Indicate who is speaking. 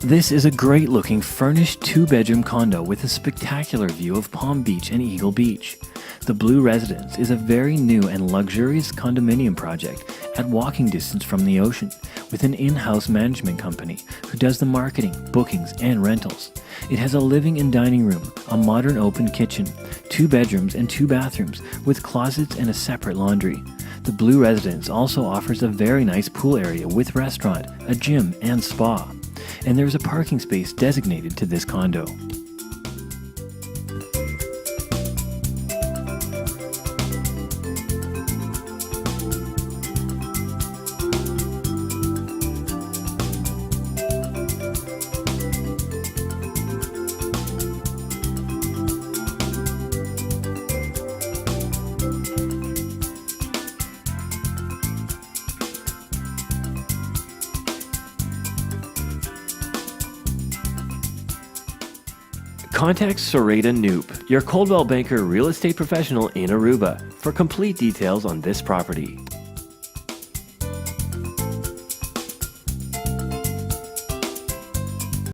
Speaker 1: This is a great-looking furnished two-bedroom condo with a spectacular view of Palm Beach and Eagle Beach. The Blue Residence is a very new and luxurious condominium project at walking distance from the ocean, with an in-house management company who does the marketing, bookings, and rentals. It has a living and dining room, a modern open kitchen, 2 bedrooms and 2 bathrooms with closets and a separate laundry. The Blue Residence also offers a very nice pool area with restaurant, a gym, and spa. And there is a parking space designated to this condo. Contact Sarita Noop, your Coldwell Banker real estate professional in Aruba, for complete details on this property.